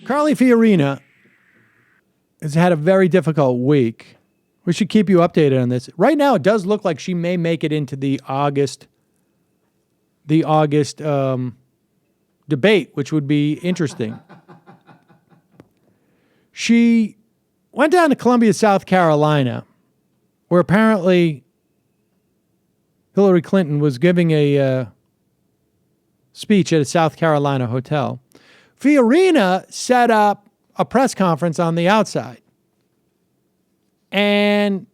Carly Fiorina has had a very difficult week. We should keep you updated on this. Right now, it does look like she may make it into the August debate, which would be interesting. She went down to Columbia, South Carolina, where apparently Hillary Clinton was giving a speech at a South Carolina hotel. Fiorina set up a press conference on the outside. And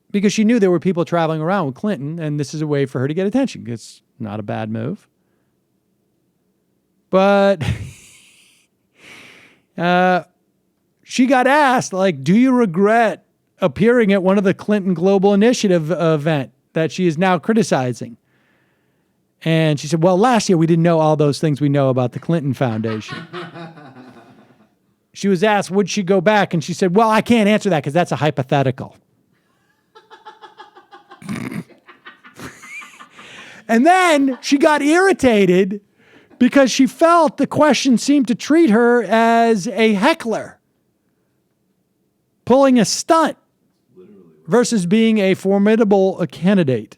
because she knew there were people traveling around with Clinton, and this is a way for her to get attention. It's not a bad move. But she got asked, like, do you regret appearing at one of the Clinton Global Initiative event that she is now criticizing? And she said, well, last year we didn't know all those things we know about the Clinton Foundation. She was asked, would she go back? And she said, well, I can't answer that because that's a hypothetical. And then she got irritated because she felt the question seemed to treat her as a heckler, pulling a stunt versus being a formidable candidate.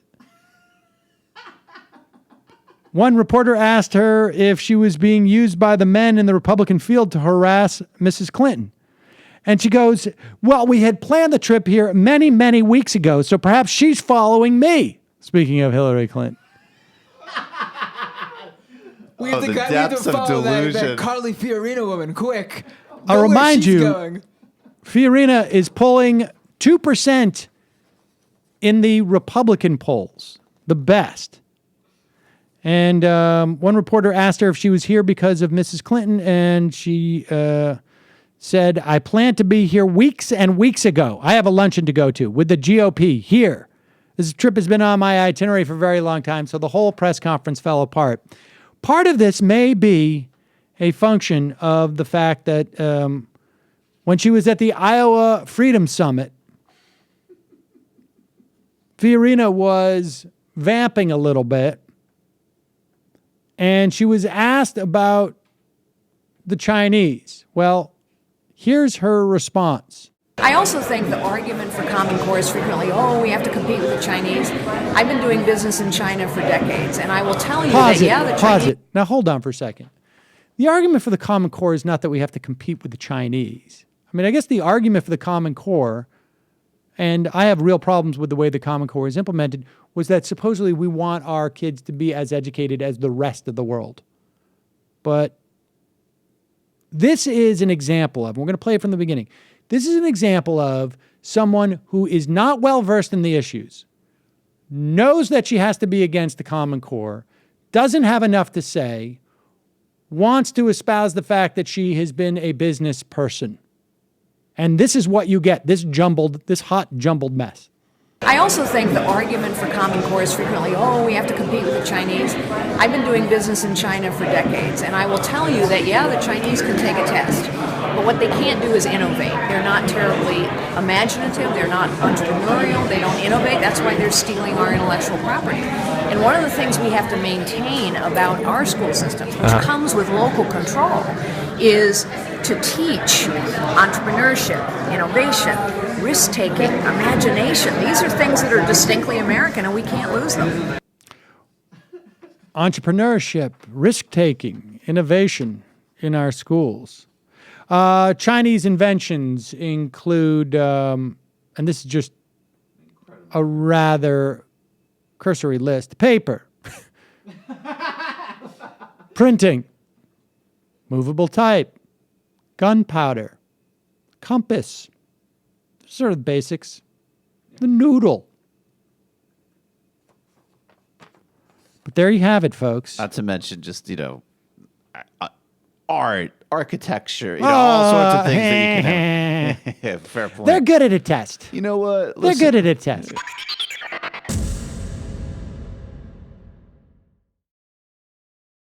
One reporter asked her if she was being used by the men in the Republican field to harass Mrs. Clinton. And she goes, well, we had planned the trip here many, many weeks ago, so perhaps she's following me. Speaking of Hillary Clinton. We have to follow that Carly Fiorina woman quick. I'll remind you, Fiorina is polling 2% in the Republican polls, the best. And one reporter asked her if she was here because of Mrs. Clinton, and she said, I planned to be here weeks and weeks ago. I have a luncheon to go to with the GOP here. This trip has been on my itinerary for a very long time, so the whole press conference fell apart. Part of this may be a function of the fact that when she was at the Iowa Freedom Summit, Fiorina was vamping a little bit. And she was asked about the Chinese. Well, here's her response. I also think the argument for Common Core is frequently, we have to compete with the Chinese. I've been doing business in China for decades, and I will tell you the Chinese... Pause it. Now, hold on for a second. The argument for the Common Core is not that we have to compete with the Chinese. I mean, I guess the argument for the Common Core, and I have real problems with the way the Common Core is implemented, was that supposedly we want our kids to be as educated as the rest of the world. But this is an example of, we're going to play it from the beginning. This is an example of someone who is not well-versed in the issues, knows that she has to be against the Common Core, doesn't have enough to say, wants to espouse the fact that she has been a business person. And this is what you get, this hot jumbled mess. I also think the argument for Common Core is frequently, we have to compete with the Chinese. I've been doing business in China for decades, and I will tell you that, the Chinese can take a test, but what they can't do is innovate. They're not terribly imaginative, they're not entrepreneurial, they don't innovate. That's why they're stealing our intellectual property. And one of the things we have to maintain about our school systems, which comes with local control, is to teach entrepreneurship, innovation, risk-taking, imagination. These are things that are distinctly American, and we can't lose them. Entrepreneurship, risk-taking, innovation in our schools. Chinese inventions include, and this is just a rather cursory list, paper, printing, movable type, gunpowder, compass, sort of basics, the noodle. But there you have it, folks. Not to mention just, art, architecture, all sorts of things that you can have. Fair point. They're good at a test. You know what? They're good at a test.